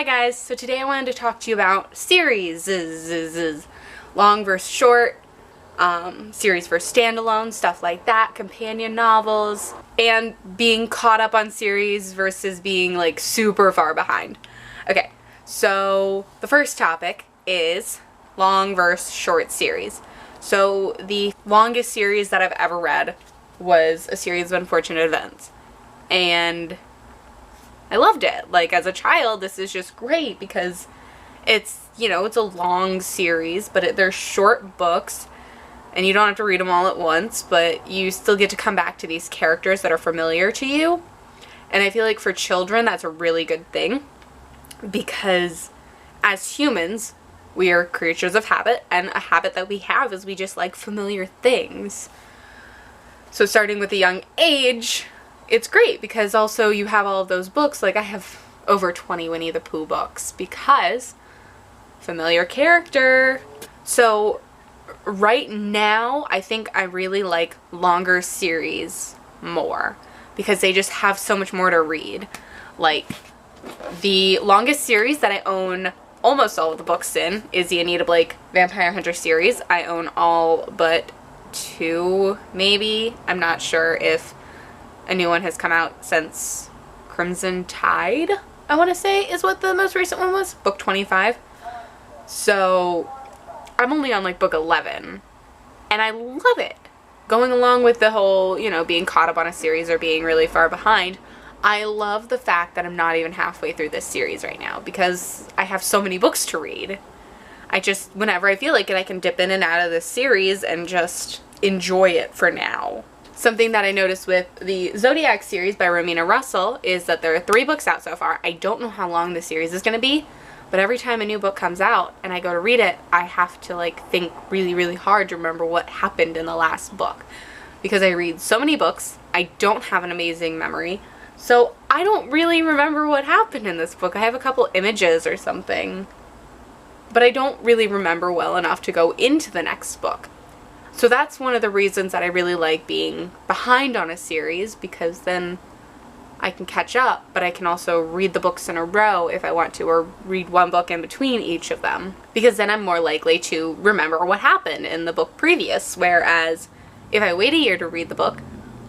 Hi guys, so today I wanted to talk to you about series, long versus short, series versus standalone, stuff like that, companion novels, and being caught up on series versus being like super far behind. Okay, so the first topic is long versus short series. So the longest series that I've ever read was A Series of Unfortunate Events, and I loved it. Like, as a child, this is just great because it's, you know, it's a long series, but they're short books, and you don't have to read them all at once, but you still get to come back to these characters that are familiar to you. And I feel like for children, that's a really good thing, because as humans, we are creatures of habit, and a habit that we have is we just like familiar things. So starting with a young age, it's great because also you have all of those books. Like, I have over 20 Winnie the Pooh books because familiar character. So right now, I think I really like longer series more because they just have so much more to read. Like, the longest series that I own almost all of the books in is the Anita Blake Vampire Hunter series. I own all but 2, maybe. I'm not sure if a new one has come out since Crimson Tide, I want to say, is what the most recent one was. Book 25. So I'm only on like book 11. And I love it. Going along with the whole, you know, being caught up on a series or being really far behind, I love the fact that I'm not even halfway through this series right now because I have so many books to read. I just, whenever I feel like it, I can dip in and out of this series and just enjoy it for now. Something that I noticed with the Zodiac series by Romina Russell is that there are 3 books out so far. I don't know how long the series is going to be, but every time a new book comes out and I go to read it, I have to like think really, really hard to remember what happened in the last book. Because I read so many books, I don't have an amazing memory, so I don't really remember what happened in this book. I have a couple images or something, but I don't really remember well enough to go into the next book. So that's one of the reasons that I really like being behind on a series, because then I can catch up, but I can also read the books in a row if I want to, or read one book in between each of them, because then I'm more likely to remember what happened in the book previous, whereas if I wait a year to read the book,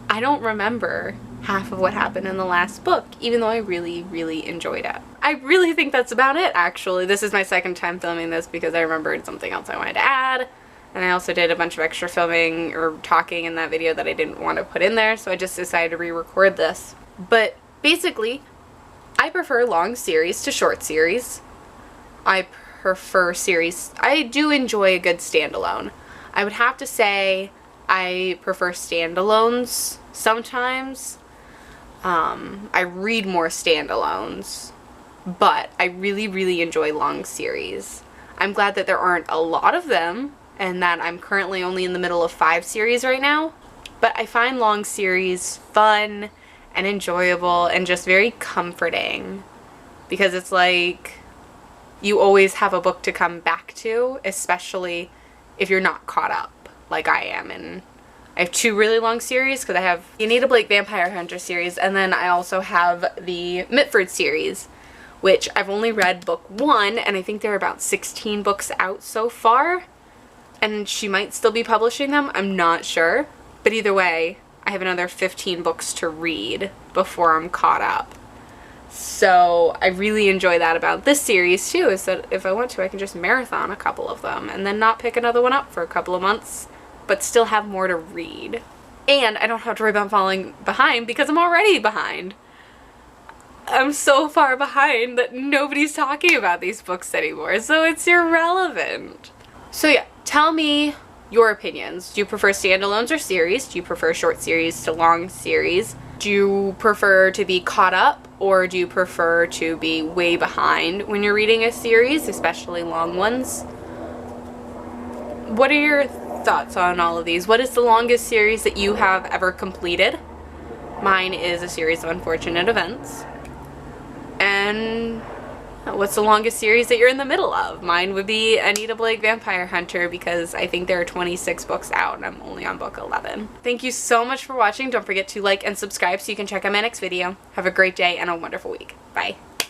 I don't remember half of what happened in the last book, even though I really, really enjoyed it. I really think that's about it, actually. This is my second time filming this because I remembered something else I wanted to add. And I also did a bunch of extra filming or talking in that video that I didn't want to put in there, so I just decided to re-record this. But basically, I prefer long series to short series. I prefer series. I do enjoy a good standalone. I would have to say I prefer standalones sometimes. I read more standalones, but I really, really enjoy long series. I'm glad that there aren't a lot of them, and that I'm currently only in the middle of 5 series right now. But I find long series fun and enjoyable and just very comforting, because it's like you always have a book to come back to, especially if you're not caught up like I am. And I have 2 really long series because I have the Anita Blake Vampire Hunter series, and then I also have the Mitford series, which I've only read book 1, and I think there are about 16 books out so far. And she might still be publishing them, I'm not sure. But either way, I have another 15 books to read before I'm caught up. So I really enjoy that about this series too, is that if I want to, I can just marathon a couple of them and then not pick another one up for a couple of months, but still have more to read. And I don't have to worry about falling behind because I'm already behind. I'm so far behind that nobody's talking about these books anymore, so it's irrelevant. So yeah, tell me your opinions. Do you prefer standalones or series? Do you prefer short series to long series? Do you prefer to be caught up, or do you prefer to be way behind when you're reading a series, especially long ones? What are your thoughts on all of these? What is the longest series that you have ever completed? Mine is A Series of Unfortunate Events. And what's the longest series that you're in the middle of? Mine would be Anita Blake Vampire Hunter, because I think there are 26 books out and I'm only on book 11. Thank you so much for watching. Don't forget to like and subscribe so you can check out my next video. Have a great day and a wonderful week. Bye.